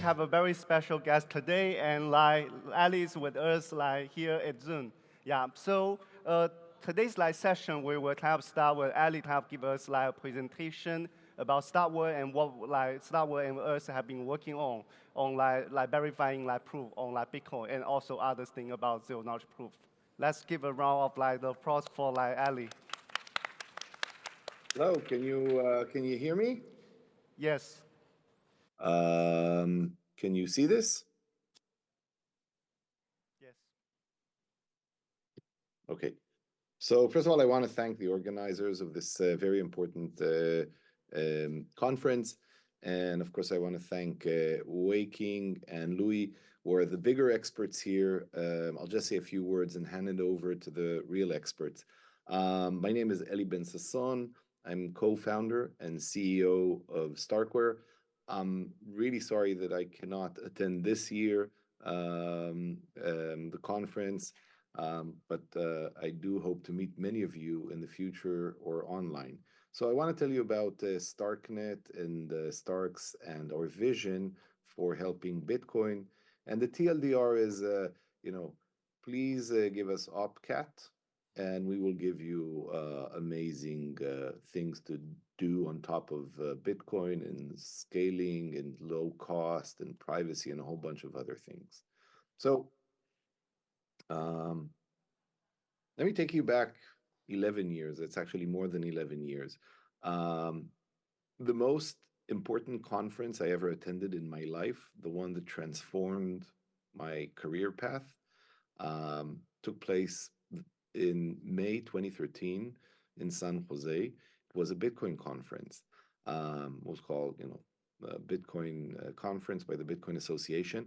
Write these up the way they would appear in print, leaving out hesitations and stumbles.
have a very special guest today, and like Ali is with us like here at Zoom. Yeah. So today's like session we will have start with Ali to have give us like a presentation about StarkWare and what like StarkWare and us have been working on like verifying like proof on like Bitcoin and also other thing about zero knowledge proof. Let's give a round of like the applause for like Ali. Hello, can you hear me? Yes. Can you see this? Yes. Okay. So first of all, I want to thank the organizers of this very important conference. And of course, I want to thank Weikeng and Louis, who are the bigger experts here. I'll just say a few words and hand it over to the real experts. My name is Ben-Sasson. I'm co-founder and CEO of StarkWare. I'm really sorry that I cannot attend this year the conference. But I do hope to meet many of you in the future or online. So I want to tell you about StarkNet and Starks and our vision for helping Bitcoin. And the TLDR is, please give us OpCat, and we will give you amazing things to do on top of Bitcoin and scaling and low cost and privacy and a whole bunch of other things. So let me take you back 11 years. It's actually more than 11 years. The most important conference I ever attended in my life, the one that transformed my career path, took place in May 2013 in San Jose. It was a Bitcoin conference. It was called, Bitcoin conference by the Bitcoin Association.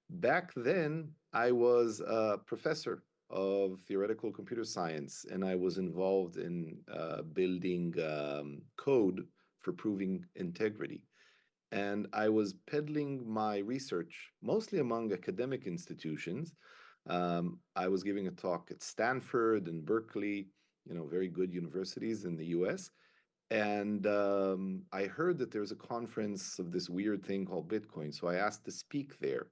Back then, I was a professor of theoretical computer science, and I was involved in building code for proving integrity. And I was peddling my research mostly among academic institutions. I was giving a talk at Stanford and Berkeley, very good universities in the US. And I heard that there's a conference of this weird thing called Bitcoin. So I asked to speak there.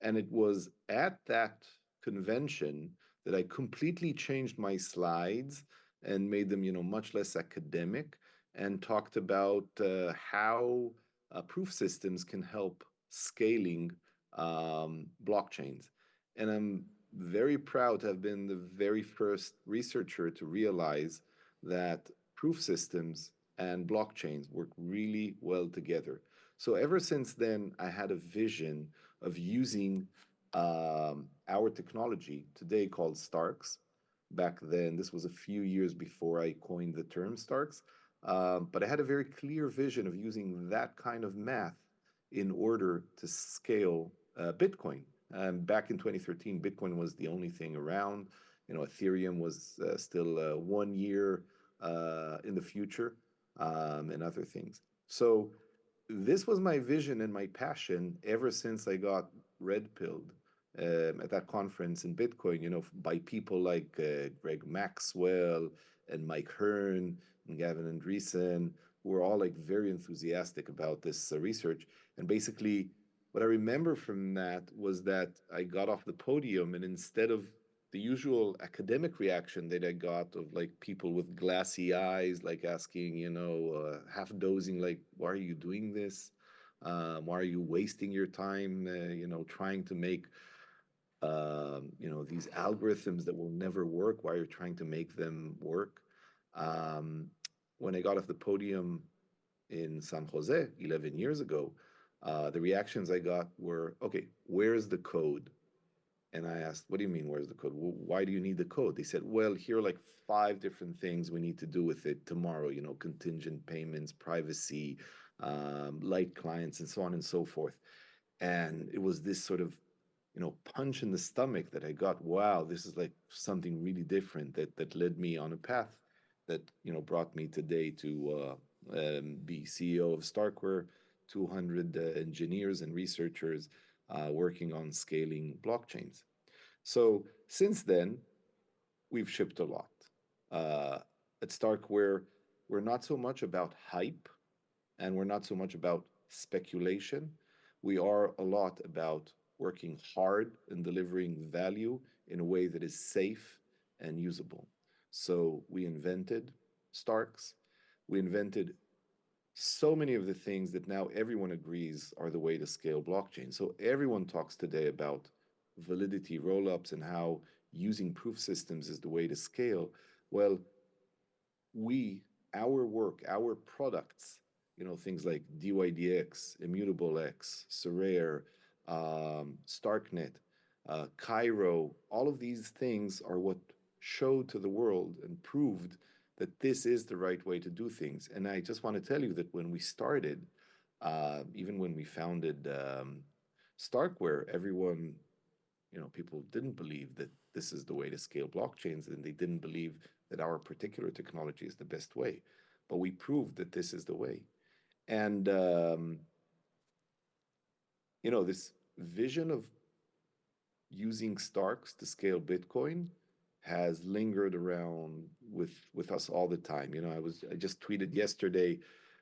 And it was at that convention that I completely changed my slides and made them, much less academic, and talked about how proof systems can help scaling blockchains. And I'm very proud to have been the very first researcher to realize that proof systems and blockchains work really well together. So ever since then, I had a vision of using our technology, today called Starks. Back then, this was a few years before I coined the term Starks. But I had a very clear vision of using that kind of math in order to scale Bitcoin. Back in 2013, Bitcoin was the only thing around. Ethereum was still 1 year in the future, and other things. So this was my vision and my passion ever since I got red pilled at that conference in Bitcoin, by people like Greg Maxwell and Mike Hearn and Gavin Andresen, who were all like very enthusiastic about this research. And basically, what I remember from that was that I got off the podium, and instead of the usual academic reaction that I got of like people with glassy eyes, like asking, half dozing, like, why are you doing this? Why are you wasting your time, trying to make, these algorithms that will never work? Why are you trying to make them work? When I got off the podium in San Jose 11 years ago, the reactions I got were, okay, where's the code? And I asked, what do you mean, where's the code? Why do you need the code? They said, well, here are like 5 different things we need to do with it tomorrow, contingent payments, privacy, light clients, and so on and so forth. And it was this sort of, punch in the stomach that I got. Wow, this is like something really different that led me on a path that, brought me today to be CEO of StarkWare, 200 engineers and researchers working on scaling blockchains. So since then, we've shipped a lot. At StarkWare, we're not so much about hype, and we're not so much about speculation. we are a lot about working hard and delivering value in a way that is safe and usable. So we invented Starks. We invented so many of the things that now everyone agrees are the way to scale blockchain. So everyone talks today about validity rollups and how using proof systems is the way to scale. Well, we, our work, our products, things like DYDX, Immutable X, Sorare, Starknet, Cairo, all of these things are what showed to the world and proved that this is the right way to do things. And I just want to tell you that when we started, even when we founded StarkWare, everyone, people didn't believe that this is the way to scale blockchains, and they didn't believe that our particular technology is the best way. But we proved that this is the way. And, this vision of using Starks to scale Bitcoin has lingered around with us all the time. I just tweeted yesterday,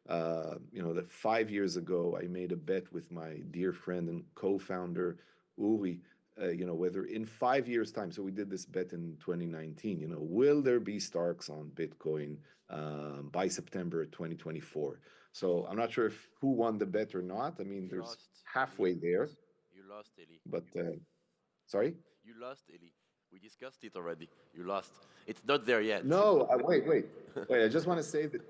that 5 years ago I made a bet with my dear friend and co-founder Uri, whether in 5 years' time. So we did this bet in 2019. Will there be Starks on Bitcoin by September 2024? So I'm not sure if who won the bet or not. I mean, there's halfway there. You lost, Eli. But sorry. You lost, Eli. We discussed it already. You lost. It's not there yet. No, wait. I just want to say that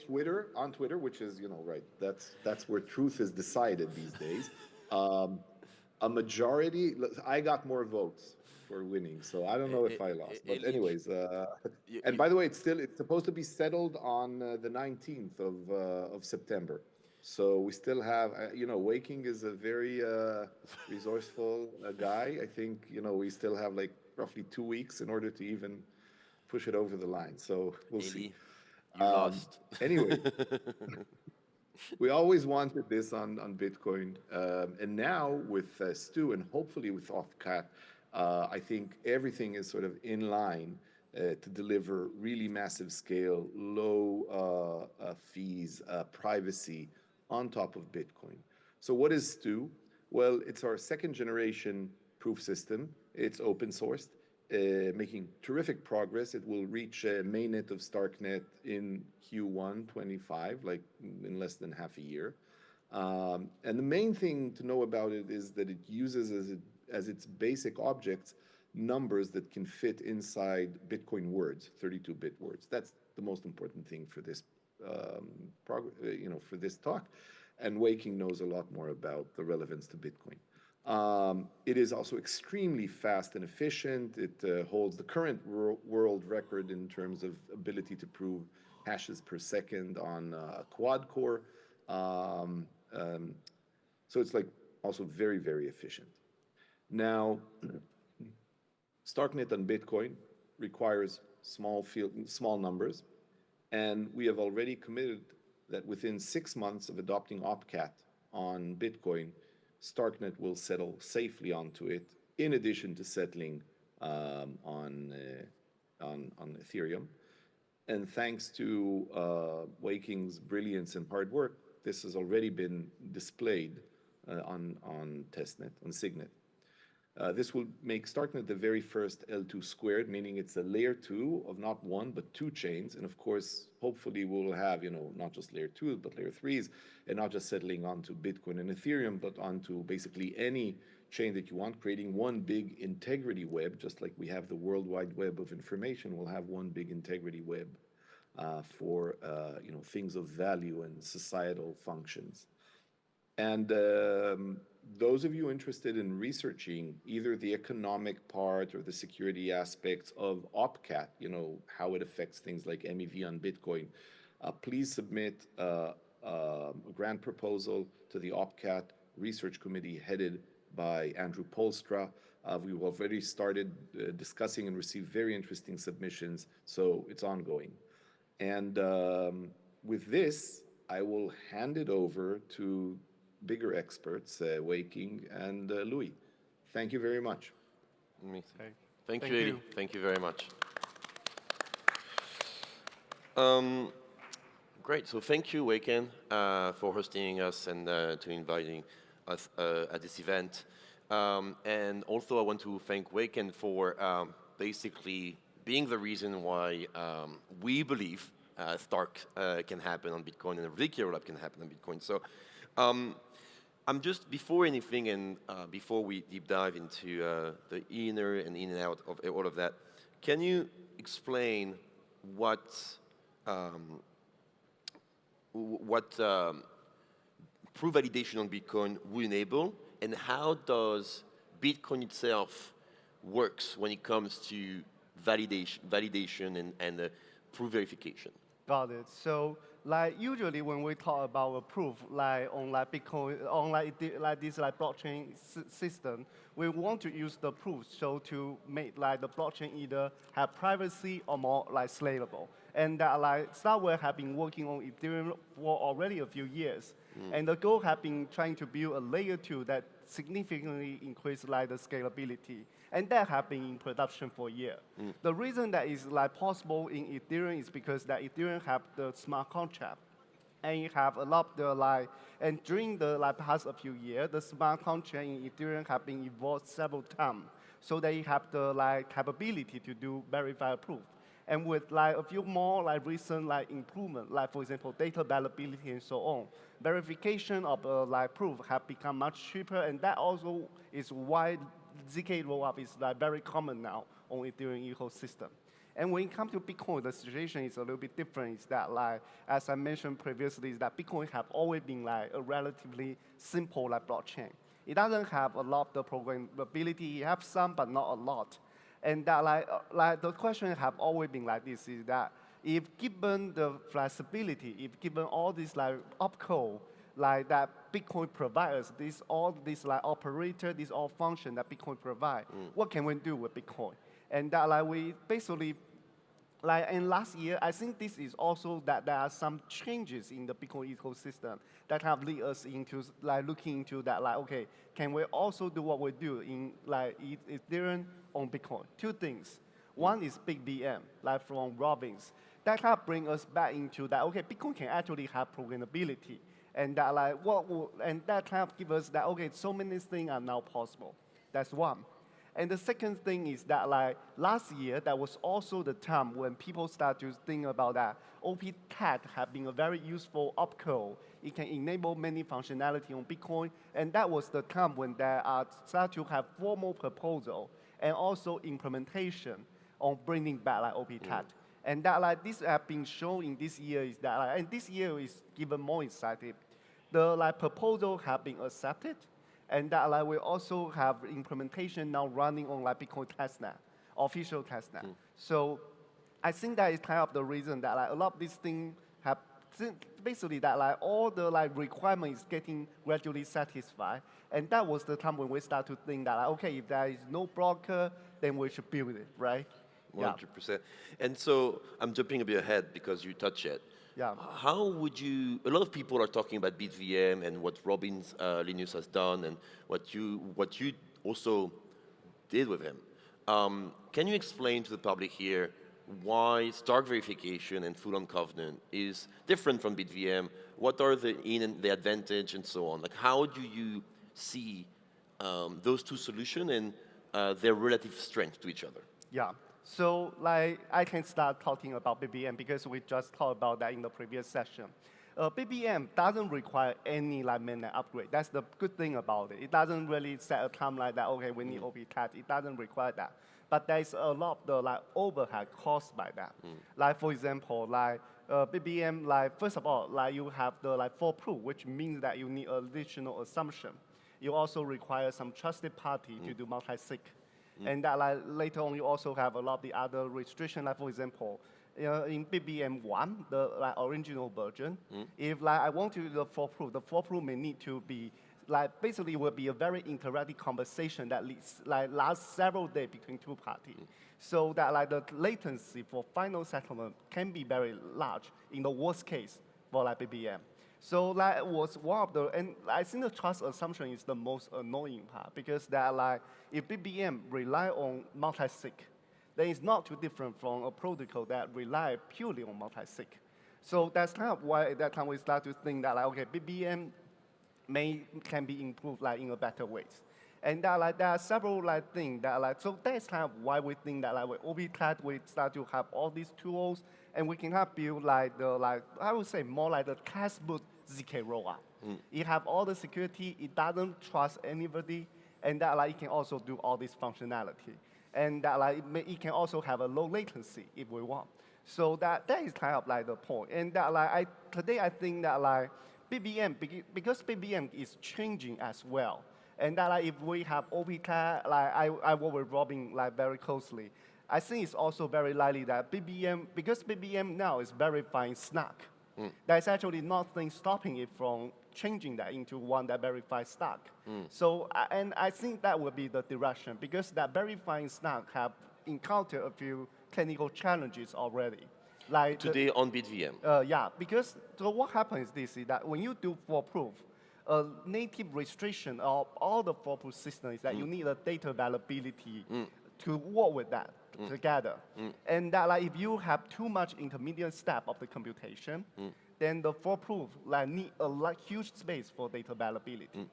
on Twitter, which is, right, that's where truth is decided these days. A majority, I got more votes for winning, so I don't know if I lost. But anyways, and by the way, it's supposed to be settled on the 19th of September. So we still have, Weikeng is a very resourceful guy. I think, we still have like roughly 2 weeks in order to even push it over the line. So we'll see. You lost. Anyway, we always wanted this on Bitcoin. And now with Stu and hopefully with Offcat, I think everything is sort of in line to deliver really massive scale, low fees, privacy on top of Bitcoin. So what is Stu? Well, it's our second generation proof system. It's open sourced, making terrific progress. It will reach mainnet of Starknet in Q1 25, like in less than half a year. And the main thing to know about it is that it uses as its basic objects numbers that can fit inside Bitcoin words, 32-bit words. That's the most important thing for this, for this talk. And Weikeng knows a lot more about the relevance to Bitcoin. It is also extremely fast and efficient. It holds the current world record in terms of ability to prove hashes per second on a quad core. So it's like also very, very efficient. Now, Starknet on Bitcoin requires small numbers, and we have already committed that within 6 months of adopting Opcat on Bitcoin, Starknet will settle safely onto it, in addition to settling on Ethereum. And thanks to Weikeng's brilliance and hard work, this has already been displayed on testnet, on Signet. This will make Starknet the very first L2 squared, meaning it's a layer 2 of not one, but 2 chains. And of course, hopefully we'll have, not just layer 2s, but layer 3s, and not just settling onto Bitcoin and Ethereum, but onto basically any chain that you want, creating one big integrity web, just like we have the World Wide Web of information. We'll have one big integrity web for, things of value and societal functions. And those of you interested in researching either the economic part or the security aspects of Opcat, how it affects things like MEV on Bitcoin, please submit a grant proposal to the Opcat Research Committee headed by Andrew Polstra. We've already started discussing and received very interesting submissions, so it's ongoing. And with this, I will hand it over to bigger experts, Weikeng and Louis. Thank you very much. Thank you, Eli. Thank you very much. Great. So thank you, Weikeng, for hosting us and to inviting us at this event. And also I want to thank Weikeng for basically being the reason why we believe Stark can happen on Bitcoin and the rollup can happen on Bitcoin. So I'm just, before anything and before we deep dive into the inner and in and out of all of that, can you explain what proof validation on Bitcoin will enable, and how does Bitcoin itself works when it comes to validation and proof verification? Got it. So, like usually when we talk about a proof, like on like Bitcoin, on like this like blockchain system, we want to use the proof so to make like the blockchain either have privacy or more like scalable. And that like StarkWare have been working on Ethereum for already a few years, and the goal have been trying to build a layer 2 that significantly increase like the scalability, and that have been in production for a year. The reason that is like possible in Ethereum is because that Ethereum have the smart contract, and you have a lot of the like, and during the like past a few years, the smart contract in Ethereum have been evolved several times, so that you have the like capability to do verified proof. And with like a few more like recent like improvement, like for example data availability and so on, verification of like proof have become much cheaper, and that also is why ZK rollup is like very common now on Ethereum ecosystem. And when it comes to Bitcoin, the situation is a little bit different. Is that like, as I mentioned previously, is that Bitcoin have always been like a relatively simple like blockchain. It doesn't have a lot of the programmability. It has some, but not a lot. And that like the question have always been like this: is that if given the flexibility, if given all these like opcode, like that Bitcoin provides, all these like operator, these all function that Bitcoin provide, what can we do with Bitcoin? And that like we basically, like in last year, I think this is also that there are some changes in the Bitcoin ecosystem that have led us into like looking into that like, okay, can we also do what we do in like Ethereum on Bitcoin? Two things. One is big VM, like from Robbins. That have bring us back into that, okay, Bitcoin can actually have programmability. And that like and that kind of give us that, okay, so many things are now possible. That's one. And the second thing is that like last year, that was also the time when people start to think about that OP-TAG have been a very useful opcode. It can enable many functionality on Bitcoin, and that was the time when there are start to have formal proposal and also implementation on bringing back like OP-TAG. And that like this have been shown in this year is that like, and this year is even more exciting. The like proposal have been accepted, and that like we also have implementation now running on like Bitcoin testnet, official testnet. So I think that is kind of the reason that like a lot of these things have basically that like all the like requirements getting gradually satisfied, and that was the time when we start to think that like, okay, if there is no blocker, then we should build it, right? 100%. And so I'm jumping a bit ahead because you touched it. Yeah. How would you, a lot of people are talking about BitVM and what Robin's Linus has done and what you also did with him. Can you explain to the public here why Stark verification and full-on covenant is different from BitVM? What are the the advantage and so on? Like, how do you see those two solutions and their relative strength to each other? Yeah. So like I can start talking about BBM because we just talked about that in the previous session. BBM doesn't require any like mainnet upgrade. That's the good thing about it. It doesn't really set a time like that, okay, we need OP-TAG. It doesn't require that. But there's a lot of the like overhead caused by that. Like for example, like BBM, like first of all, like you have the like for proof, which means that you need additional assumption. You also require some trusted party to do multi-sig. And that like later on you also have a lot of the other restrictions, like for example, in BBM 1, the like original version, if like I want to do the for proof may need to be like basically will be a very interactive conversation that lasts several days between two parties. So that like the latency for final settlement can be very large in the worst case for like BBM. So that was one of the, and I think the trust assumption is the most annoying part because that like, if BBM rely on multi-sig, then it's not too different from a protocol that rely purely on multi-sig. So that's kind of why at that time we start to think that like, okay, BBM can be improved like in a better ways. And that, like, there are several like things that like, so that's kind of why we think that like with OPCAD we start to have all these tools and we can have build like the like I would say more like the textbook ZK rollup. It have all the security, it doesn't trust anybody, and that like it can also do all this functionality. And that like it can also have a low latency if we want. So that is kind of like the point. And that like today I think that like BBM, because BBM is changing as well. And that like if we have OPCAD, like I work with Robin like very closely, I think it's also very likely that BBM, because BBM now is verifying SNARK, there's actually nothing stopping it from changing that into one that verifies SNARK. So, and I think that will be the direction, because that verifying SNARK have encountered a few technical challenges already. Like Today on BitVM. Yeah, because so what happens is this, is that when you do for proof, a native restriction of all the for proof systems is that you need a data availability to work with that together. And that like if you have too much intermediate step of the computation, then the for proof like need a huge space for data availability.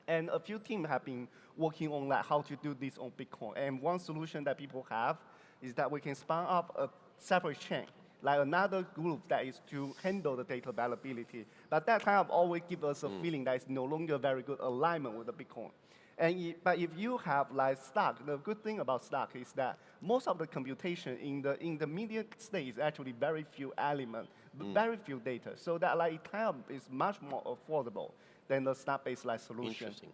And a few teams have been working on like how to do this on Bitcoin. And one solution that people have is that we can spin up a separate chain, like another group that is to handle the data availability. But that kind of always gives us a feeling that it's no longer very good alignment with the Bitcoin. And but if you have like Stark, the good thing about Stark is that most of the computation in the intermediate state is actually very few elements, very few data. So that like it kind of is much more affordable than the Stark-based like solution. Interesting.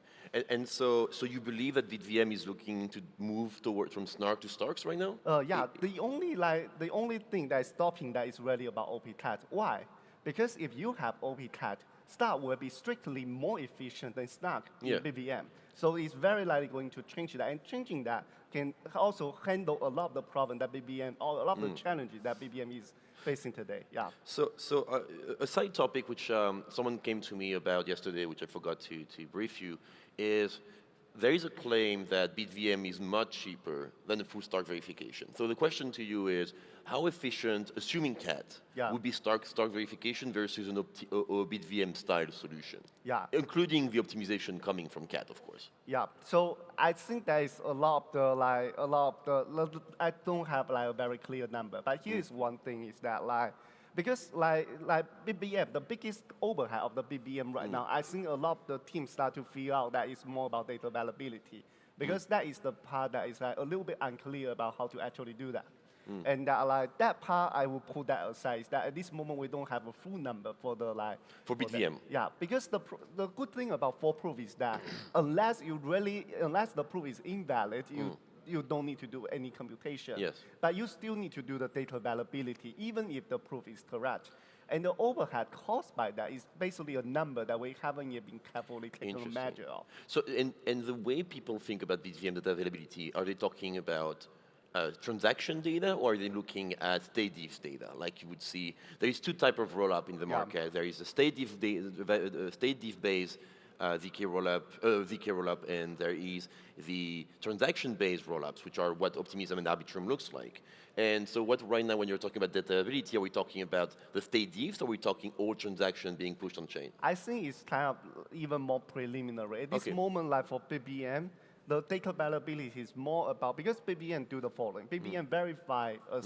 And so you believe that BitVM is looking to move toward from SNARK to Starks right now? Yeah, the only thing that is stopping that is really about OPCAD. Why? Because if you have OPCAD, Stark will be strictly more efficient than Stark in BVM. So it's very likely going to change that, and changing that can also handle a lot of the problem that BVM, or a lot of the challenges that BVM is facing today. Yeah. So a side topic which someone came to me about yesterday, which I forgot to brief you, is there is a claim that BitVM is much cheaper than a full Stark verification. So the question to you is, how efficient, assuming CAT, would be Stark verification versus a BitVM style solution? Yeah. Including the optimization coming from CAT, of course. Yeah. So I think there is a lot of the I don't have like a very clear number, but here is one thing is that like, because like BBM, the biggest overhead of the BBM right now, I think a lot of the teams start to figure out that it's more about data availability, because that is the part that is like a little bit unclear about how to actually do that. And like that part, I will put that aside. Is that at this moment we don't have a full number for the like for BitVM. Yeah, because the good thing about for proof is that unless the proof is invalid, you don't need to do any computation. Yes. But you still need to do the data availability, even if the proof is correct. And the overhead caused by that is basically a number that we haven't yet been carefully taken a measure of. So, and the way people think about BitVM data availability, are they talking about transaction data, or are they looking at state diff data? Like you would see, there is two types of rollup in the market. There is a state diff based ZK rollup, and there is the transaction-based rollups, which are what Optimism and Arbitrum looks like. And so what right now, when you're talking about data availability, are we talking about the state diffs, or are we talking all transactions being pushed on chain? I think it's kind of even more preliminary. At this moment, like for BBM, the data availability is more about, because BBM do the following. BBM verify a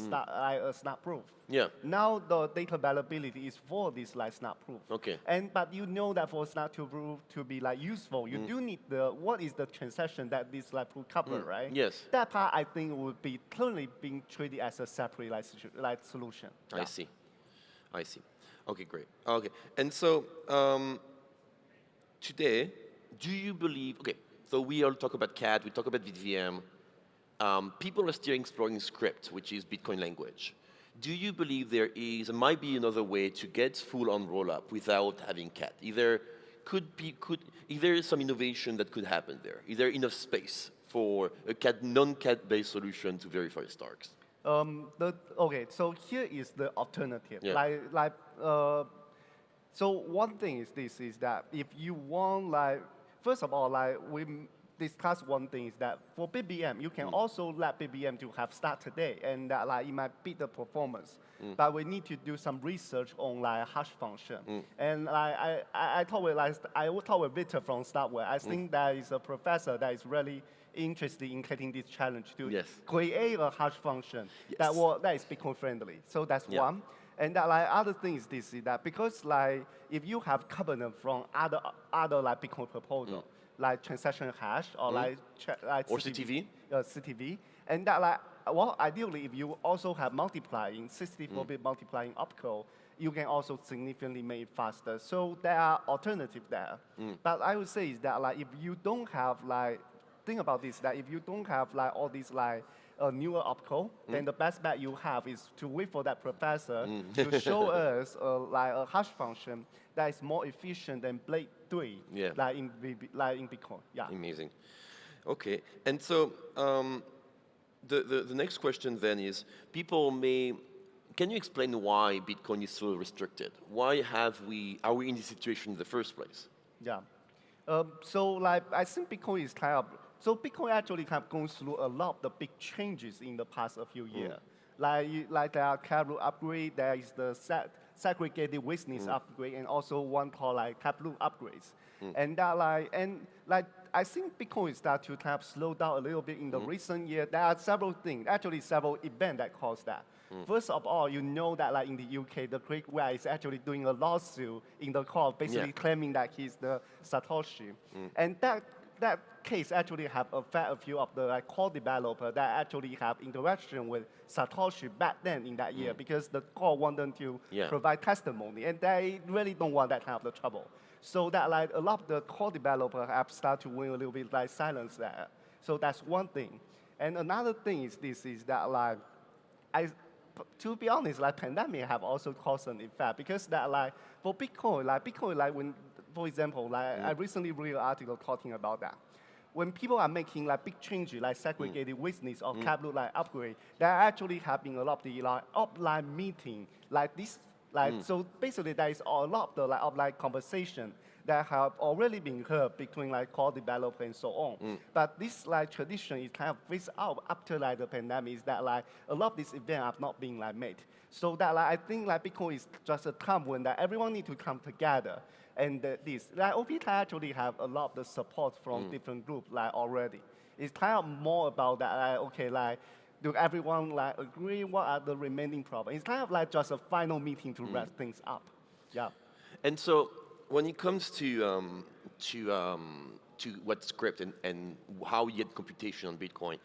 snap proof. Yeah. Now the data availability is for this like snap proof. Okay. But you know that for snap proof to be like useful, you do need what is the transaction that this like proof cover, right? Yes. That part I think would be currently being treated as a separate like solution. I see. Okay, great. Okay, and so today, do you believe? Okay. So we all talk about CAD, we talk about BitVM. People are still exploring script, which is Bitcoin language. Do you believe there might be another way to get full-on rollup without having CAD? Either some innovation that could happen there? Is there enough space for a non-CAD-based solution to verify Starks? Okay, so here is the alternative. Yeah. So one thing is this, is that if you want like, first of all, like discuss one thing is that for BBM, you can also let BBM to have start today, and that like it might beat the performance. But we need to do some research on like hash function. And like I talked with Victor from StarkWare. I think that is a professor that is really interested in getting this challenge to create a hash function that is Bitcoin friendly. So that's one. And that like other thing is this is that because like if you have covenant from other like Bitcoin proposal, like transaction hash or like or CTV, CTV, and that like well ideally if you also have multiplying 64-bit multiplying opcode, you can also significantly make it faster. So there are alternatives there. But I would say is that like if you don't have like think about this that if you don't have like all these like newer opcode, then the best bet you have is to wait for that professor to show us like a hash function that is more efficient than Blade 3, like in Bitcoin. Yeah. Amazing. Okay, and so the next question then is, can you explain why Bitcoin is so restricted? Why are we in this situation in the first place? Yeah. So like I think Bitcoin is kind of, so Bitcoin actually kind of gone through a lot of the big changes in the past few years. Like there are Taproot upgrade, there is the segregated witness upgrade, and also one called like Taproot upgrades. And that like I think Bitcoin is start to kind of slow down a little bit in the recent year. There are several things, actually several events that caused that. First of all, you know that like in the UK, the Great White is actually doing a lawsuit in the court, basically claiming that he's the Satoshi. And that case actually have affected a few of the like core developers that actually have interaction with Satoshi back then in that year because the court want them to provide testimony, and they really don't want that kind of the trouble. So that like a lot of the core developers have started to win a little bit like silence there. So that's one thing. And another thing is this is that like to be honest, like pandemic have also caused an effect because that like for Bitcoin like when, for example, like I recently read an article talking about that. When people are making like big changes like segregated witness or Taproot like upgrade, they're actually having a lot of the like offline meeting like this. Like so basically there is a lot of the like offline conversation that have already been heard between like core developer and so on. But this like tradition is kind of phased out after like the pandemic is that like a lot of these events have not been like made. So that like I think like Bitcoin is just a time when that everyone need to come together. And this like OPT actually have a lot of the support from different groups like already. It's kind of more about that like okay like do everyone like agree what are the remaining problems? It's kind of like just a final meeting to wrap things up. Yeah. And so when it comes to what's script and how you get computation on Bitcoin,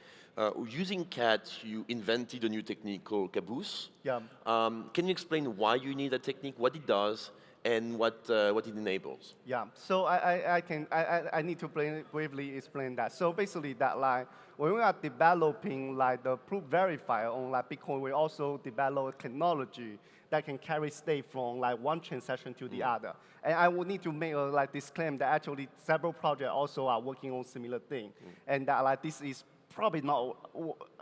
using CAT, you invented a new technique called Caboose. Yeah. Can you explain why you need that technique, what it does, and what it enables? Yeah. So I need to briefly explain that. So basically that like when we are developing like the proof verifier on like Bitcoin, we also develop technology that can carry state from like one transaction to the other. And I would need to make a like disclaimer that actually several projects also are working on similar thing. And that like this is probably not,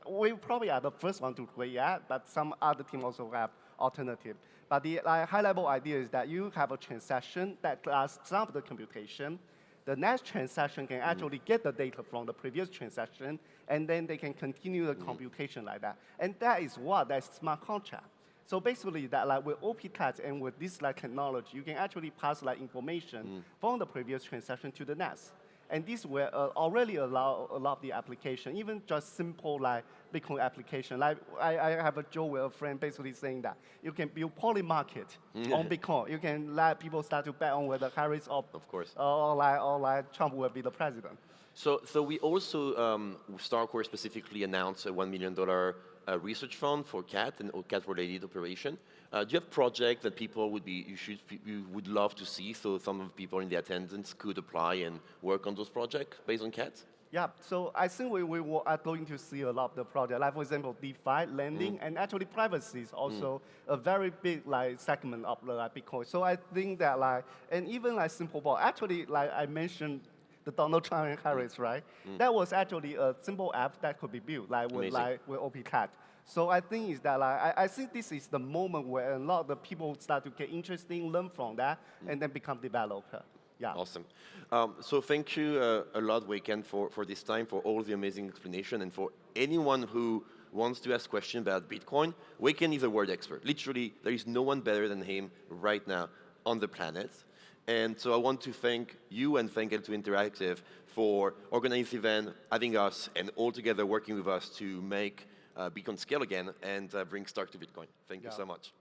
we probably are the first one to create that, but some other team also have alternative. But the like, high level idea is that you have a transaction that does some of the computation. The next transaction can actually get the data from the previous transaction, and then they can continue the computation like that. And that's smart contract. So basically that like with OPCAT and with this like technology, you can actually pass like information from the previous transaction to the next. And this will already allow a lot of the application, even just simple like Bitcoin application. Like I have a joke with a friend basically saying that you can build poly market on Bitcoin. You can let people start to bet on whether Harris or like Trump will be the president. So we also, StarkWare specifically announced a $1 million research fund for CAT and CAT-related operation. Do you have projects that people you would love to see, so some of the people in the attendance could apply and work on those projects based on CAT? Yeah, so I think we are going to see a lot of the projects, like for example, DeFi, lending, and actually privacy is also a very big like segment of like Bitcoin. So I think that like, and even like simple ball, actually like I mentioned the Donald Trump and Harris, right? That was actually a simple app that could be built like with OPCAT. So I think is that like, I think this is the moment where a lot of the people start to get interested, learn from that, and then become developer. Yeah. Awesome. So thank you a lot, Weikeng, for this time, for all the amazing explanation, and for anyone who wants to ask questions about Bitcoin. Weikeng is a word expert. Literally, there is no one better than him right now on the planet. And so I want to thank you and thank L2 Interactive for organizing the event, having us, and all together working with us to make Bitcoin scale again and bring Stark to Bitcoin. Thank you so much.